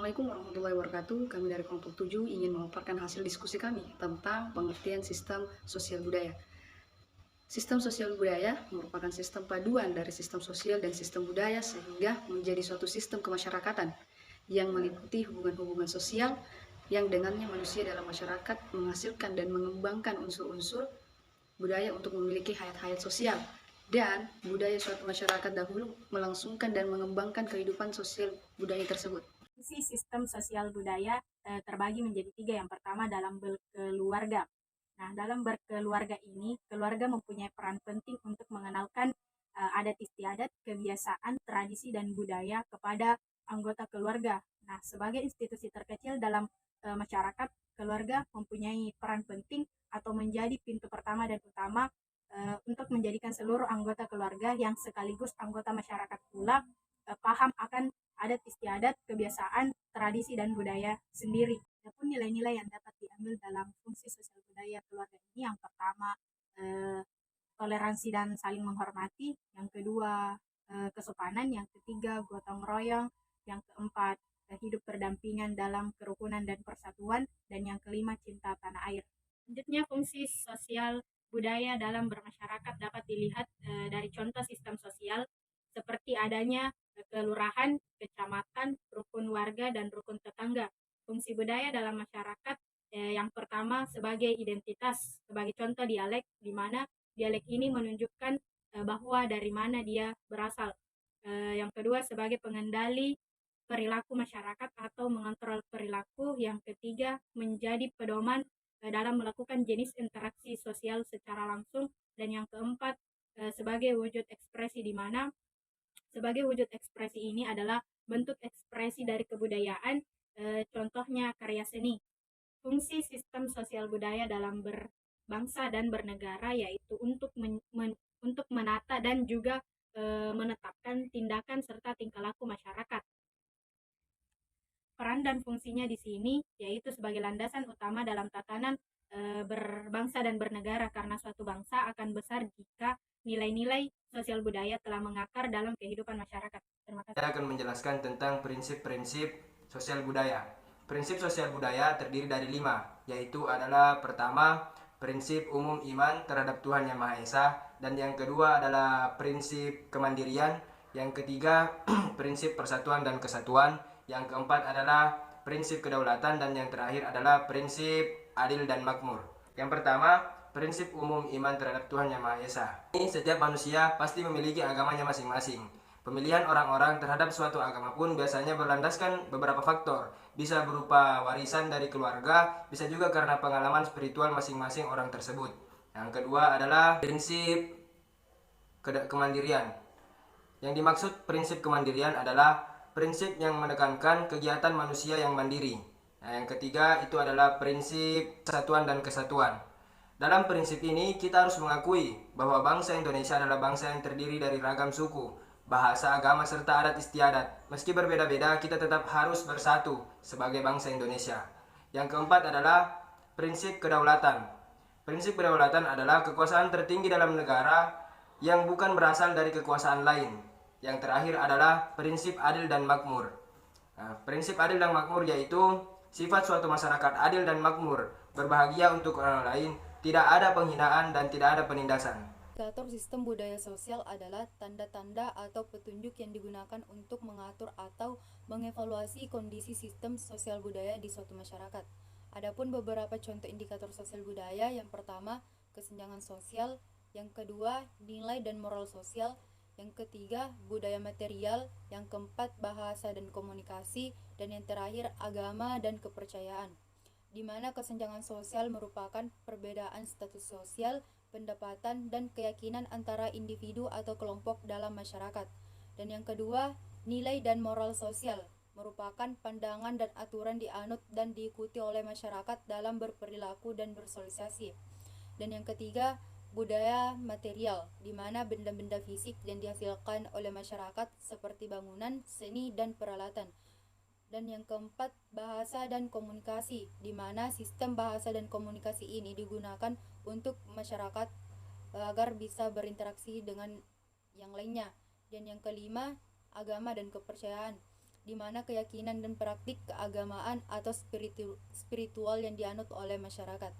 Assalamualaikum warahmatullahi wabarakatuh. Kami dari kelompok 7 ingin memaparkan hasil diskusi kami tentang pengertian sistem sosial budaya. Sistem sosial budaya merupakan sistem paduan dari sistem sosial dan sistem budaya sehingga menjadi suatu sistem kemasyarakatan yang meliputi hubungan-hubungan sosial yang dengannya manusia dalam masyarakat menghasilkan dan mengembangkan unsur-unsur budaya untuk memiliki hayat-hayat sosial, dan budaya suatu masyarakat dahulu melangsungkan dan mengembangkan kehidupan sosial budaya tersebut. Fungsi sistem sosial budaya terbagi menjadi tiga. Yang pertama dalam berkeluarga. Nah, dalam berkeluarga ini, keluarga mempunyai peran penting untuk mengenalkan adat istiadat, kebiasaan, tradisi, dan budaya kepada anggota keluarga. Nah, sebagai institusi terkecil dalam masyarakat, keluarga mempunyai peran penting atau menjadi pintu pertama dan utama untuk menjadikan seluruh anggota keluarga yang sekaligus anggota masyarakat pula paham akan adat istiadat, kebiasaan, tradisi, dan budaya sendiri. Adapun nilai-nilai yang dapat diambil dalam fungsi sosial budaya keluarga ini, yang pertama toleransi dan saling menghormati, yang kedua kesopanan, yang ketiga gotong royong, yang keempat hidup berdampingan dalam kerukunan dan persatuan, dan yang kelima cinta tanah air. Selanjutnya, fungsi sosial budaya dalam bermasyarakat dapat dilihat dari contoh sistem sosial seperti adanya kelurahan, kecamatan, rukun warga, dan rukun tetangga. Fungsi budaya dalam masyarakat yang pertama sebagai identitas, sebagai contoh dialek, di mana dialek ini menunjukkan bahwa dari mana dia berasal. Yang kedua sebagai pengendali perilaku masyarakat atau mengontrol perilaku. Yang ketiga menjadi pedoman dalam melakukan jenis interaksi sosial secara langsung. Dan yang keempat sebagai wujud ekspresi, di mana sebagai wujud ekspresi ini adalah bentuk ekspresi dari kebudayaan, contohnya karya seni. Fungsi sistem sosial budaya dalam berbangsa dan bernegara yaitu untuk menata dan juga menetapkan tindakan serta tingkah laku masyarakat. Peran dan fungsinya di sini yaitu sebagai landasan utama dalam tatanan berbangsa dan bernegara, karena suatu bangsa akan besar jika nilai-nilai sosial budaya telah mengakar dalam kehidupan masyarakat. Terima kasih. Saya akan menjelaskan tentang prinsip-prinsip sosial budaya. Prinsip sosial budaya terdiri dari 5, yaitu adalah pertama, prinsip umum iman terhadap Tuhan Yang Maha Esa, dan yang kedua adalah prinsip kemandirian, yang ketiga prinsip persatuan dan kesatuan, yang keempat adalah prinsip kedaulatan, dan yang terakhir adalah prinsip adil dan makmur. Yang pertama, prinsip umum iman terhadap Tuhan Yang Maha Esa. Ini setiap manusia pasti memiliki agamanya masing-masing. Pemilihan orang-orang terhadap suatu agama pun biasanya berlandaskan beberapa faktor. Bisa berupa warisan dari keluarga, bisa juga karena pengalaman spiritual masing-masing orang tersebut. Yang kedua adalah prinsip kemandirian. Yang dimaksud prinsip kemandirian adalah prinsip yang menekankan kegiatan manusia yang mandiri. Nah, yang ketiga itu adalah prinsip persatuan dan kesatuan. Dalam prinsip ini kita harus mengakui bahwa bangsa Indonesia adalah bangsa yang terdiri dari ragam suku, bahasa, agama, serta adat istiadat. Meski berbeda-beda, kita tetap harus bersatu sebagai bangsa Indonesia. Yang keempat adalah prinsip kedaulatan. Prinsip kedaulatan adalah kekuasaan tertinggi dalam negara yang bukan berasal dari kekuasaan lain. Yang terakhir adalah prinsip adil dan makmur. Nah, prinsip adil dan makmur yaitu sifat suatu masyarakat adil dan makmur, berbahagia untuk orang lain, tidak ada penghinaan dan tidak ada penindasan. Indikator sistem budaya sosial adalah tanda-tanda atau petunjuk yang digunakan untuk mengatur atau mengevaluasi kondisi sistem sosial budaya di suatu masyarakat. Adapun beberapa contoh indikator sosial budaya, yang pertama, kesenjangan sosial, yang kedua, nilai dan moral sosial, yang ketiga, budaya material, yang keempat, bahasa dan komunikasi, dan yang terakhir, agama dan kepercayaan, di mana kesenjangan sosial merupakan perbedaan status sosial, pendapatan, dan keyakinan antara individu atau kelompok dalam masyarakat. Dan yang kedua, nilai dan moral sosial merupakan pandangan dan aturan dianut dan diikuti oleh masyarakat dalam berperilaku dan bersosialisasi. Dan yang ketiga, budaya material, di mana benda-benda fisik yang dihasilkan oleh masyarakat seperti bangunan, seni, dan peralatan. Dan yang keempat, bahasa dan komunikasi, di mana sistem bahasa dan komunikasi ini digunakan untuk masyarakat agar bisa berinteraksi dengan yang lainnya. Dan yang kelima, agama dan kepercayaan, di mana keyakinan dan praktik keagamaan atau spiritual yang dianut oleh masyarakat.